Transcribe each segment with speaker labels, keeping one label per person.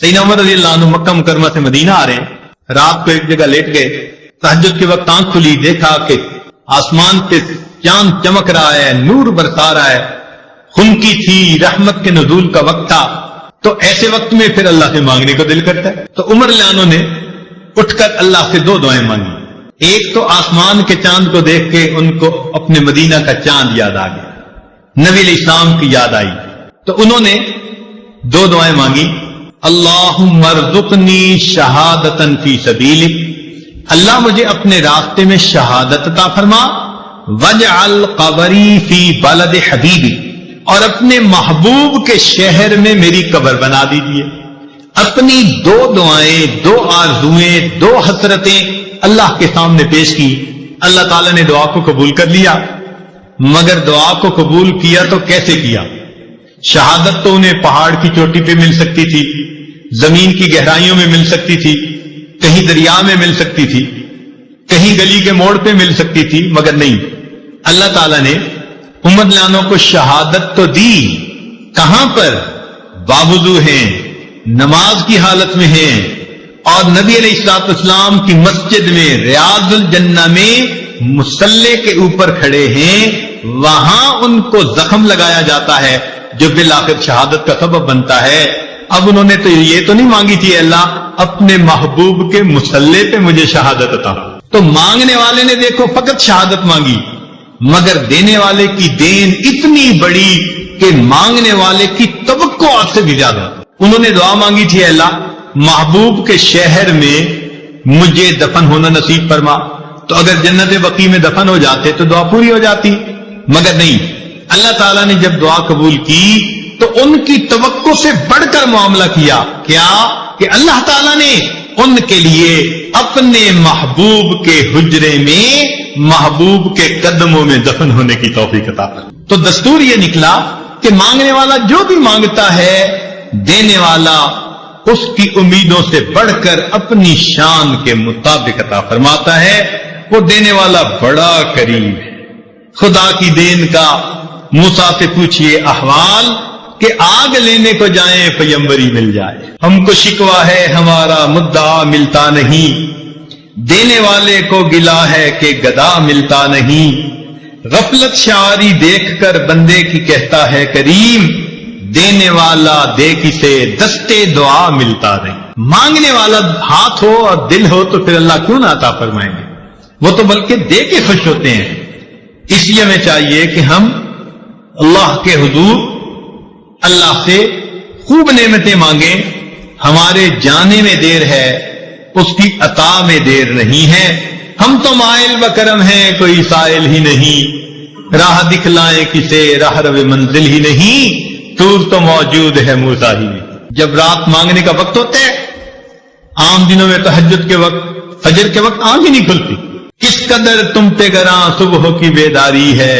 Speaker 1: سیدنا عمر رضی اللہ عنہ مکہ مکرمہ سے مدینہ آ رہے ہیں، رات کو ایک جگہ لیٹ گئے، تہجد کے وقت آنکھ کھلی، دیکھا کہ آسمان پہ چاند چمک رہا ہے، نور برسا رہا ہے، خنکی تھی، رحمت کے نزول کا وقت تھا۔ تو ایسے وقت میں پھر اللہ سے مانگنے کو دل کرتا ہے۔ تو عمر رضی اللہ عنہ نے اٹھ کر اللہ سے دو دعائیں مانگی۔ ایک تو آسمان کے چاند کو دیکھ کے ان کو اپنے مدینہ کا چاند یاد آ گیا، نبی علیہ السلام کی یاد آئی، تو انہوں نے دو دعائیں مانگی، اللہم ارزقنی شہادتن فی سبیلک، اللہ مجھے اپنے راستے میں شہادت عطا فرما، وجعل قبری فی بلد حبیبی، اور اپنے محبوب کے شہر میں میری قبر بنا دیجیے۔ اپنی دو دعائیں، دو آرزویں، دو حسرتیں اللہ کے سامنے پیش کی۔ اللہ تعالیٰ نے دعا کو قبول کر لیا، مگر دعا کو قبول کیا تو کیسے کیا؟ شہادت تو انہیں پہاڑ کی چوٹی پہ مل سکتی تھی، زمین کی گہرائیوں میں مل سکتی تھی، کہیں دریا میں مل سکتی تھی، کہیں گلی کے موڑ پہ مل سکتی تھی، مگر نہیں، اللہ تعالیٰ نے عمر لانوں کو شہادت تو دی۔ کہاں پر؟ باوضو ہیں، نماز کی حالت میں ہیں، اور نبی علیہ الصلوۃ والسلام کی مسجد میں ریاض الجنہ میں مصلی کے اوپر کھڑے ہیں، وہاں ان کو زخم لگایا جاتا ہے جو بالآخر شہادت کا سبب بنتا ہے۔ اب انہوں نے تو یہ تو نہیں مانگی تھی اللہ اپنے محبوب کے مصلی پہ مجھے شہادت عطا۔ تو مانگنے والے نے دیکھو فقط شہادت مانگی، مگر دینے والے کی دین اتنی بڑی کہ مانگنے والے کی توقع آپ سے بھی زیادہ۔ انہوں نے دعا مانگی تھی، اللہ محبوب کے شہر میں مجھے دفن ہونا نصیب فرما، تو اگر جنت بقیع میں دفن ہو جاتے تو دعا پوری ہو جاتی، مگر نہیں، اللہ تعالیٰ نے جب دعا قبول کی تو ان کی توقع سے بڑھ کر معاملہ کیا، کیا کہ اللہ تعالیٰ نے ان کے لیے اپنے محبوب کے حجرے میں محبوب کے قدموں میں دفن ہونے کی توفیق عطا فرمائی۔ تو دستور یہ نکلا کہ مانگنے والا جو بھی مانگتا ہے، دینے والا اس کی امیدوں سے بڑھ کر اپنی شان کے مطابق عطا فرماتا ہے۔ وہ دینے والا بڑا کریم ہے۔ خدا کی دین کا موسیٰ سے پوچھئے احوال کہ آگ لینے کو جائیں پیمبری مل جائے، ہم کو شکوہ ہے ہمارا مدعا ملتا نہیں، دینے والے کو گلا ہے کہ گدا ملتا نہیں، غفلت شعاری دیکھ کر بندے کی کہتا ہے کریم، دینے والا دے کسے دستے دعا ملتا نہیں۔ مانگنے والا ہاتھ ہو اور دل ہو تو پھر اللہ کیوں نہ عطا فرمائیں گے؟ وہ تو بلکہ دے کے خوش ہوتے ہیں۔ اس لیے ہمیں چاہیے کہ ہم اللہ کے حضور اللہ سے خوب نعمتیں مانگیں۔ ہمارے جانے میں دیر ہے، اس کی عطا میں دیر نہیں ہے۔ ہم تو مائل بکرم ہیں، کوئی سائل ہی نہیں، راہ دکھلائیں کسے راہ رو منزل ہی نہیں، طور تو موجود ہے موسیٰ ہی نہیں۔ جب رات مانگنے کا وقت ہوتا ہے، عام دنوں میں تہجد کے وقت، فجر کے وقت آنکھ ہی نہیں کھلتی، کس قدر تم پہ گراں صبح کی بیداری ہے،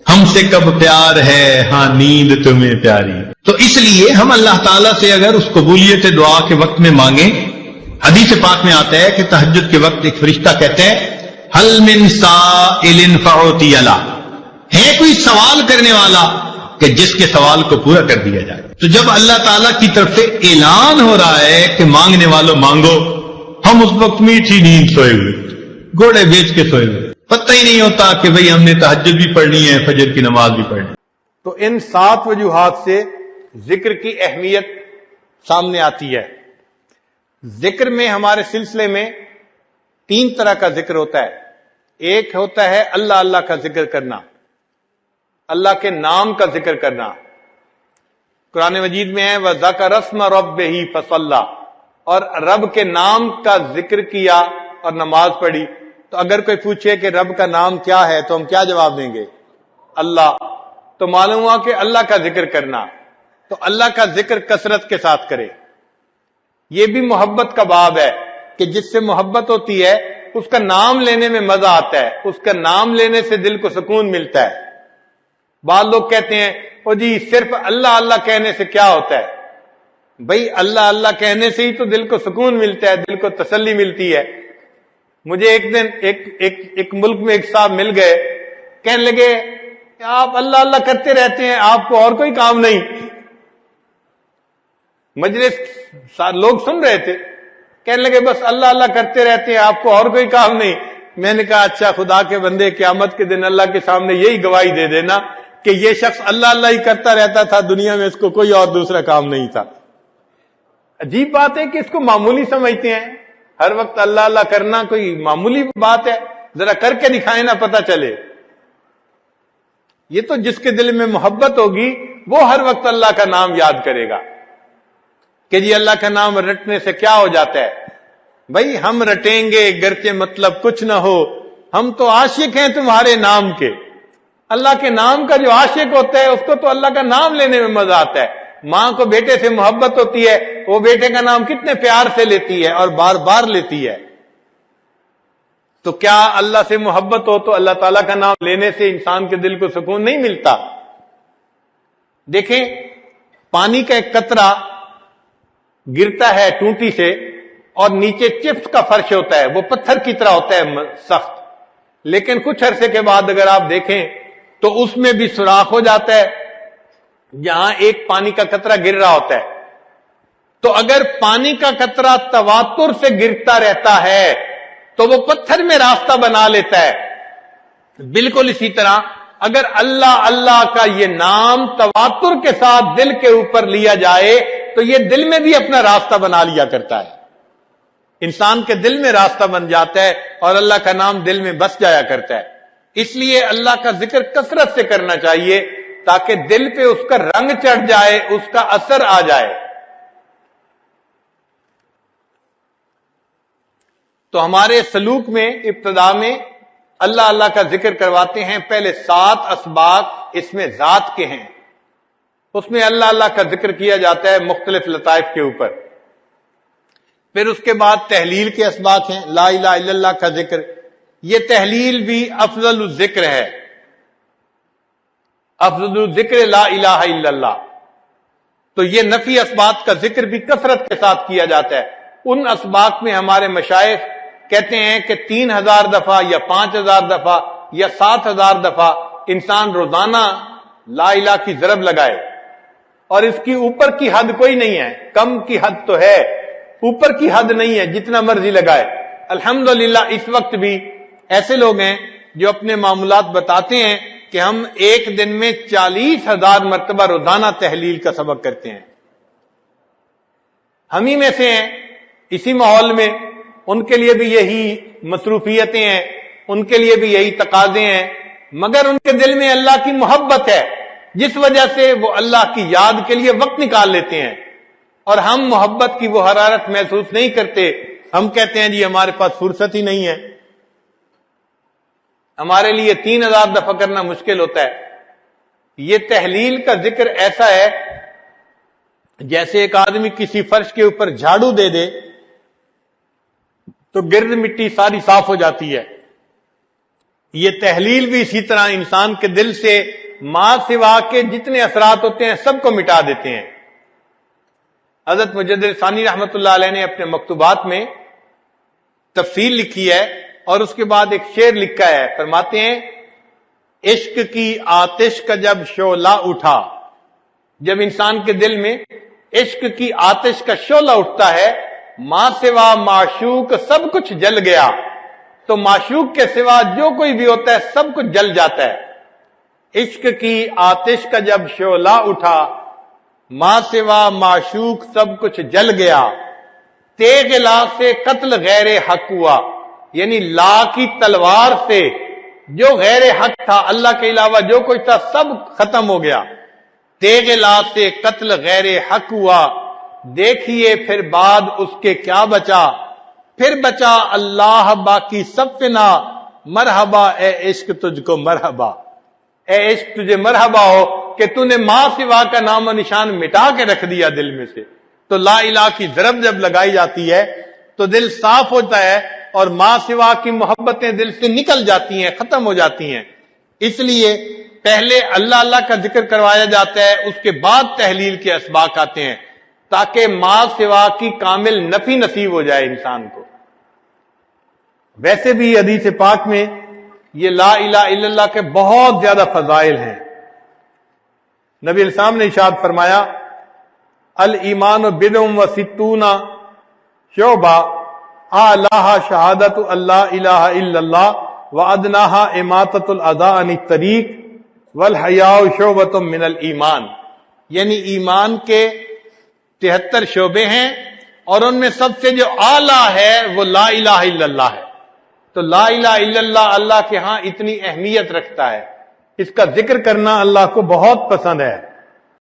Speaker 1: ہم سے کب پیار ہے ہاں نیند تمہیں پیاری۔ تو اس لیے ہم اللہ تعالیٰ سے اگر اس قبولیت دعا کے وقت میں مانگیں، حدیث پاک میں آتا ہے کہ تہجد کے وقت ایک فرشتہ کہتے ہیں حل من سائل فعطی له، ہے کوئی سوال کرنے والا کہ جس کے سوال کو پورا کر دیا جائے۔ تو جب اللہ تعالیٰ کی طرف سے اعلان ہو رہا ہے کہ مانگنے والوں مانگو، ہم اس وقت میٹھی نیند سوئے ہوئے، گھوڑے بیچ کے سوئے ہوئے، پتہ ہی نہیں ہوتا کہ بھئی ہم نے تہجد بھی پڑھنی ہے، فجر کی نماز بھی پڑھنی ہے۔
Speaker 2: تو ان 7 وجوہات سے ذکر کی اہمیت سامنے آتی ہے۔ ذکر میں ہمارے سلسلے میں 3 طرح کا ذکر ہوتا ہے۔ ایک ہوتا ہے اللہ اللہ کا ذکر کرنا، اللہ کے نام کا ذکر کرنا۔ قرآن مجید میں ہے وَذَكَرَ اسْمَ رَبِّهِ فَصَلَّى، اور رب کے نام کا ذکر کیا اور نماز پڑھی۔ تو اگر کوئی پوچھے کہ رب کا نام کیا ہے تو ہم کیا جواب دیں گے؟ اللہ۔ تو معلوم ہوا کہ اللہ کا ذکر کرنا، تو اللہ کا ذکر کثرت کے ساتھ کرے۔ یہ بھی محبت کا باب ہے کہ جس سے محبت ہوتی ہے اس کا نام لینے میں مزہ آتا ہے، اس کا نام لینے سے دل کو سکون ملتا ہے۔ بعض لوگ کہتے ہیں او جی صرف اللہ اللہ کہنے سے کیا ہوتا ہے؟ بھئی اللہ اللہ کہنے سے ہی تو دل کو سکون ملتا ہے، دل کو تسلی ملتی ہے۔ مجھے ایک دن ایک ملک میں ایک صاحب مل گئے، کہنے لگے آپ اللہ اللہ کرتے رہتے ہیں، آپ کو اور کوئی کام نہیں؟ مجلس لوگ سن رہے تھے، کہنے لگے بس اللہ اللہ کرتے رہتے ہیں، آپ کو اور کوئی کام نہیں۔ میں نے کہا اچھا خدا کے بندے، قیامت کے دن اللہ کے سامنے یہی گواہی دے دینا کہ یہ شخص اللہ اللہ ہی کرتا رہتا تھا، دنیا میں اس کو کوئی اور دوسرا کام نہیں تھا۔ عجیب بات ہے کہ اس کو معمولی سمجھتے ہیں، ہر وقت اللہ اللہ کرنا کوئی معمولی بات ہے، ذرا کر کے دکھائیں نا پتہ چلے۔ یہ تو جس کے دل میں محبت ہوگی وہ ہر وقت اللہ کا نام یاد کرے گا کہ جی اللہ کا نام رٹنے سے کیا ہو جاتا ہے۔ بھائی ہم رٹیں گے گرچہ مطلب کچھ نہ ہو، ہم تو عاشق ہیں تمہارے نام کے۔ اللہ کے نام کا جو عاشق ہوتا ہے اس کو تو اللہ کا نام لینے میں مزہ آتا ہے۔ ماں کو بیٹے سے محبت ہوتی ہے، وہ بیٹے کا نام کتنے پیار سے لیتی ہے اور بار بار لیتی ہے۔ تو کیا اللہ سے محبت ہو تو اللہ تعالیٰ کا نام لینے سے انسان کے دل کو سکون نہیں ملتا؟ دیکھیں پانی کا ایک قطرہ گرتا ہے ٹونٹی سے اور نیچے چپس کا فرش ہوتا ہے، وہ پتھر کی طرح ہوتا ہے سخت، لیکن کچھ عرصے کے بعد اگر آپ دیکھیں تو اس میں بھی سوراخ ہو جاتا ہے جہاں ایک پانی کا قطرہ گر رہا ہوتا ہے۔ تو اگر پانی کا قطرہ تواتر سے گرتا رہتا ہے تو وہ پتھر میں راستہ بنا لیتا ہے۔ بالکل اسی طرح اگر اللہ اللہ کا یہ نام تواتر کے ساتھ دل کے اوپر لیا جائے تو یہ دل میں بھی اپنا راستہ بنا لیا کرتا ہے، انسان کے دل میں راستہ بن جاتا ہے اور اللہ کا نام دل میں بس جایا کرتا ہے۔ اس لیے اللہ کا ذکر کثرت سے کرنا چاہیے تاکہ دل پہ اس کا رنگ چڑھ جائے، اس کا اثر آ جائے۔ تو ہمارے سلوک میں ابتدا میں اللہ اللہ کا ذکر کرواتے ہیں، پہلے 7 اسباق اس میں ذات کے ہیں، اس میں اللہ اللہ کا ذکر کیا جاتا ہے مختلف لطائف کے اوپر۔ پھر اس کے بعد تحلیل کے اسباق ہیں، لا الہ الا اللہ کا ذکر، یہ تحلیل بھی افضل الذکر ہے، افضل الذکر لا الہ الا اللہ۔ تو یہ نفی اسباق کا ذکر بھی کثرت کے ساتھ کیا جاتا ہے۔ ان اسباق میں ہمارے مشائخ کہتے ہیں کہ 3000 دفعہ یا 5000 دفعہ یا 7000 دفعہ انسان روزانہ لا الہ کی ضرب لگائے، اور اس کی اوپر کی حد کوئی نہیں ہے، کم کی حد تو ہے، اوپر کی حد نہیں ہے، جتنا مرضی لگائے۔ الحمدللہ اس وقت بھی ایسے لوگ ہیں جو اپنے معاملات بتاتے ہیں کہ ہم ایک دن میں 40,000 مرتبہ روزانہ تحلیل کا سبق کرتے ہیں۔ ہم ہی میں سے ہیں اسی ماحول میں، ان کے لیے بھی یہی مصروفیتیں ہیں، ان کے لیے بھی یہی تقاضے ہیں، مگر ان کے دل میں اللہ کی محبت ہے جس وجہ سے وہ اللہ کی یاد کے لیے وقت نکال لیتے ہیں، اور ہم محبت کی وہ حرارت محسوس نہیں کرتے۔ ہم کہتے ہیں جی ہمارے پاس فرصت ہی نہیں ہے، ہمارے لیے 3000 دفعہ کرنا مشکل ہوتا ہے۔ یہ تحلیل کا ذکر ایسا ہے جیسے ایک آدمی کسی فرش کے اوپر جھاڑو دے دے تو گرد مٹی ساری صاف ہو جاتی ہے۔ یہ تحلیل بھی اسی طرح انسان کے دل سے ما سوا کے جتنے اثرات ہوتے ہیں سب کو مٹا دیتے ہیں۔ حضرت مجدد ثانی رحمت اللہ علیہ نے اپنے مکتوبات میں تفصیل لکھی ہے اور اس کے بعد ایک شعر لکھا ہے، فرماتے ہیں عشق کی آتش کا جب شعلہ اٹھا، جب انسان کے دل میں عشق کی آتش کا شعلہ اٹھتا ہے، ما سوا معشوق سب کچھ جل گیا، تو معشوق کے سوا جو کوئی بھی ہوتا ہے سب کچھ جل جاتا ہے۔ عشق کی آتش کا جب شعلہ اٹھا، ما سوا معشوق سب کچھ جل گیا، تیغ لا سے قتل غیر حق ہوا، یعنی لا کی تلوار سے جو غیر حق تھا، اللہ کے علاوہ جو کوئی تھا سب ختم ہو گیا۔ تیغ لا سے قتل غیر حق ہوا، دیکھیے پھر بعد اس کے کیا بچا، پھر بچا اللہ باقی سب فنا، مرحبا اے عشق تجھ کو مرحبا، اے عشق تجھے مرحبا ہو کہ تو نے ماں سوا کا نام و نشان مٹا کے رکھ دیا دل میں سے۔ تو لا الہ کی ضرب جب لگائی جاتی ہے تو دل صاف ہوتا ہے اور ماں سوا کی محبتیں دل سے نکل جاتی ہیں، ختم ہو جاتی ہیں۔ اس لیے پہلے اللہ اللہ کا ذکر کروایا جاتا ہے، اس کے بعد تحلیل کے اسباق آتے ہیں تاکہ ماں سوا کی کامل نفی نصیب ہو جائے انسان کو۔ ویسے بھی حدیث پاک میں یہ لا الہ الا اللہ کے بہت زیادہ فضائل ہیں۔ نبی الاسلام نے ارشاد فرمایا الایمان بدع و ستون شعبہ اعلیٰ شہادت اللہ الہ الا اللہ وادناہا اماطۃ الاذی عن الطریق والحیاء شعبۃ من الایمان، یعنی ایمان کے 73 شعبے ہیں اور ان میں سب سے جو اعلیٰ ہے وہ لا الہ الا اللہ ہے۔ تو لا الہ الا اللہ اللہ کے ہاں اتنی اہمیت رکھتا ہے، اس کا ذکر کرنا اللہ کو بہت پسند ہے۔